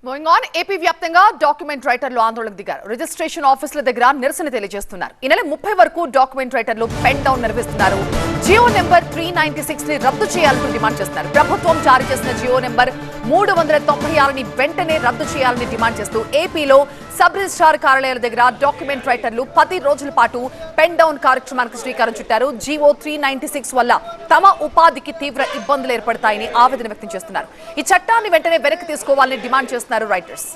Moving on AP వ్యాప్తంగా document రైటర్లు ఆందోళనకు దిగారు. రిజిస్ట్రేషన్ ఆఫీసుల దగ్గర నిరసన తెలియజేస్తున్నారు. ఈ నెల 30 వరకు డాక్యుమెంట్ రైటర్లు పెన్ డౌన్ నిర్వహిస్తున్నారు. జియో నెంబర్ 396 ని రద్దు చేయాలని డిమాండ్ చేస్తున్నారు. ప్రభుత్వం జారీ చేసిన జియో నెంబర్ 396 ని వెంటనే రద్దు చేయాలని డిమాండ్ చేస్తూ ఏపీలో సబ్ రిజిస్ట్రార్ కార్యాలయాల దగ్గర డాక్యుమెంట్ రైటర్లు 10 రోజుల పాటు పెన్ డౌన్ కార్యక్రమానికి శ్రీకారం చుట్టారు. జియో 396 వల్ల తమ ఉపాధికి తీవ్ర ఇబ్బందులు ఏర్పడతాయని ఆవేదన వ్యక్తం చేస్తున్నారు. ఈ చట్టాన్ని వెంటనే వెనక్కి తీసుకోవాలని డిమాండ్ చేస్తున్నారు రైటర్స్.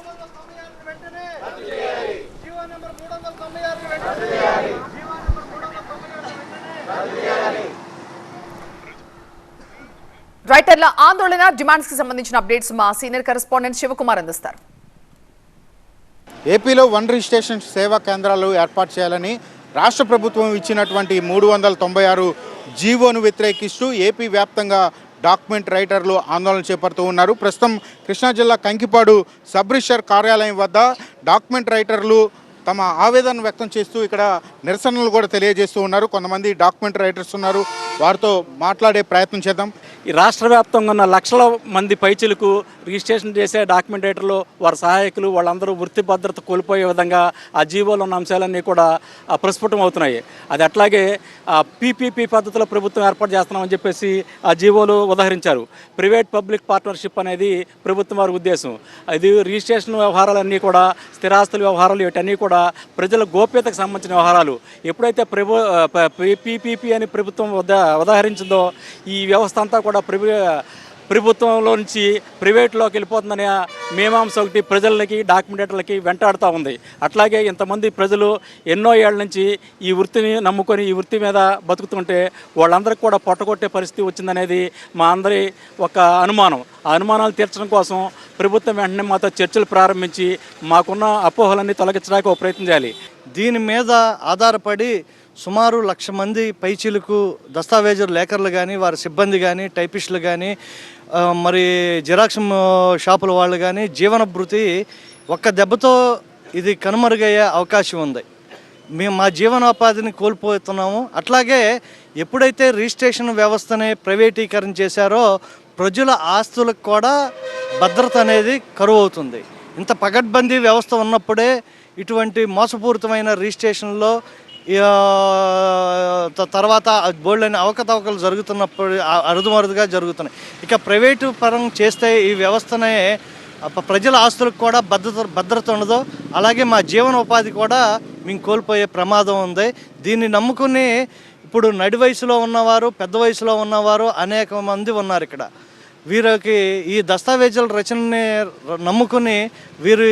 రైటర్ల ఆందోళన డిమాండ్స్ కి సంబంధించిన అప్డేట్స్ మా సీనియర్ కరెస్పాండెంట్ శివకుమార్ అందిస్తారు. ఏపీలో వన్ రిజిస్ట్రేషన్ సేవా కేంద్రాలు ఏర్పాటు చేయాలని రాష్ట్ర ప్రభుత్వం ఇచ్చినటువంటి 396 జీవోను వ్యతిరేకిస్తూ ఏపీ వ్యాప్తంగా డాక్యుమెంట్ రైటర్లు ఆందోళన చేపడుతూ ఉన్నారు. ప్రస్తుతం కృష్ణా జిల్లా కంకిపాడు సబ్ రిజిస్ట్రార్ కార్యాలయం వద్ద డాక్యుమెంట్ రైటర్లు తమ ఆవేదన వ్యక్తం చేస్తూ ఇక్కడ నిరసనలు కూడా తెలియజేస్తూ ఉన్నారు. కొంతమంది డాక్యుమెంట్ రైటర్స్ ఉన్నారు, వారితో మాట్లాడే ప్రయత్నం చేద్దాం. ఈ రాష్ట్ర వ్యాప్తంగా ఉన్న లక్షల మంది పైచిలకు రిజిస్ట్రేషన్ చేసే డాక్యుమెంట్ రైటర్లు, వారి సహాయకులు వాళ్ళందరూ వృత్తి భద్రత కోల్పోయే విధంగా ఆ జీవోలో ఉన్న అంశాలన్నీ కూడా ప్రస్ఫుటం అవుతున్నాయి. అది అట్లాగే పీపీపీ పద్ధతిలో ప్రభుత్వం ఏర్పాటు చేస్తున్నామని చెప్పేసి ఆ జీవోలు ఉదహరించారు. ప్రైవేట్ పబ్లిక్ పార్ట్నర్షిప్ అనేది ప్రభుత్వం వారి ఉద్దేశం. అది రిజిస్ట్రేషన్ వ్యవహారాలన్నీ కూడా, స్థిరాస్తుల వ్యవహారాలు వీటన్నీ కూడా ప్రజల గోప్యతకు సంబంధించిన వ్యవహారాలు. ఎప్పుడైతే పీపీపీ అని ప్రభుత్వం ఉదాహరించిందో ఈ వ్యవస్థ అంతా కూడా ప్రభుత్వంలో నుంచి ప్రైవేట్లోకి వెళ్ళిపోతుందనే మీమాంస ఒకటి ప్రజలకి డాక్యుమెంటేటర్లకి వెంటాడుతూ ఉంది. అట్లాగే ఇంతమంది ప్రజలు ఎన్నో ఏళ్ల నుంచి ఈ వృత్తిని నమ్ముకొని ఈ వృత్తి మీద బతుకుతుంటే వాళ్ళందరికీ కూడా పొట్టగొట్టే పరిస్థితి వచ్చిందనేది మా అందరి ఒక అనుమానం. ఆ అనుమానాలు తీర్చడం కోసం ప్రభుత్వం వెంటనే మాతో చర్చలు ప్రారంభించి మాకున్న అపోహలన్నీ తొలగించడానికి ఒక ప్రయత్నం చేయాలి. దీని మీద ఆధారపడి సుమారు 1,00,000 మంది పైచీలకు దస్తావేజులు లేఖర్లు కానీ, వారి సిబ్బంది కానీ, టైపిస్టులు కానీ, మరి జిరాక్స్ షాపుల వాళ్ళు కానీ జీవన భృతి ఒక్క దెబ్బతో ఇది కనుమరుగయ్యే అవకాశం ఉంది. మేము మా జీవనోపాధిని కోల్పోతున్నాము. అట్లాగే ఎప్పుడైతే రిజిస్ట్రేషన్ వ్యవస్థని ప్రైవేటీకరణ చేశారో ప్రజల ఆస్తులకు కూడా భద్రత అనేది కరువు అవుతుంది. ఇంత పగడ్బందీ వ్యవస్థ ఉన్నప్పుడే ఇటువంటి మోసపూరితమైన రిజిస్ట్రేషన్లో తర్వాత బోల్డైన అవకతవకలు జరుగుతున్నప్పుడు అరుదుమరుదుగా జరుగుతున్నాయి. ఇక ప్రైవేటు పరం చేస్తే ఈ వ్యవస్థనే ప్రజల ఆస్తులకు కూడా భద్రత ఉండదు. అలాగే మా జీవనోపాధి కూడా మేము కోల్పోయే ప్రమాదం ఉంది. దీన్ని నమ్ముకుని ఇప్పుడు నడి వయసులో ఉన్నవారు, పెద్ద వయసులో ఉన్నవారు అనేక మంది ఉన్నారు. ఇక్కడ వీరికి ఈ దస్తావేజుల రచనని నమ్ముకుని వీరి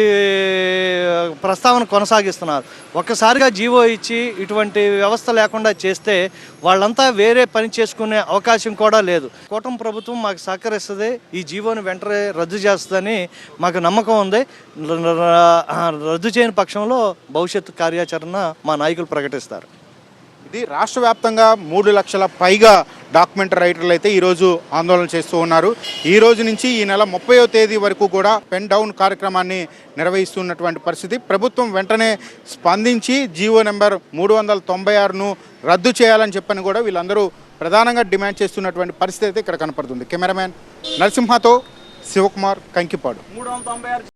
ప్రస్తావన కొనసాగిస్తున్నారు. ఒక్కసారిగా జీవో ఇచ్చి ఇటువంటి వ్యవస్థ లేకుండా చేస్తే వాళ్ళంతా వేరే పని చేసుకునే అవకాశం కూడా లేదు. కూటమి ప్రభుత్వం మాకు సహకరిస్తుంది, ఈ జీవోని వెంటనే రద్దు చేస్తుందని మాకు నమ్మకం ఉంది. రద్దు చేయని పక్షంలో భవిష్యత్తు కార్యాచరణ మా నాయకులు ప్రకటిస్తారు. ఇది రాష్ట్ర వ్యాప్తంగా 3 లక్షల పైగా డాక్యుమెంట్ రైటర్లు అయితే ఈరోజు ఆందోళన చేస్తూ ఉన్నారు. ఈ రోజు నుంచి ఈ నెల 30వ తేదీ వరకు కూడా పెన్ డౌన్ కార్యక్రమాన్ని నిర్వహిస్తున్నటువంటి పరిస్థితి. ప్రభుత్వం వెంటనే స్పందించి జీవో నెంబర్ 396ను రద్దు చేయాలని చెప్పని కూడా వీళ్ళందరూ ప్రధానంగా డిమాండ్ చేస్తున్నటువంటి పరిస్థితి అయితే ఇక్కడ కనపడుతుంది. కెమెరామ్యాన్ నరసింహతో శివకుమార్, కంకిపాడు.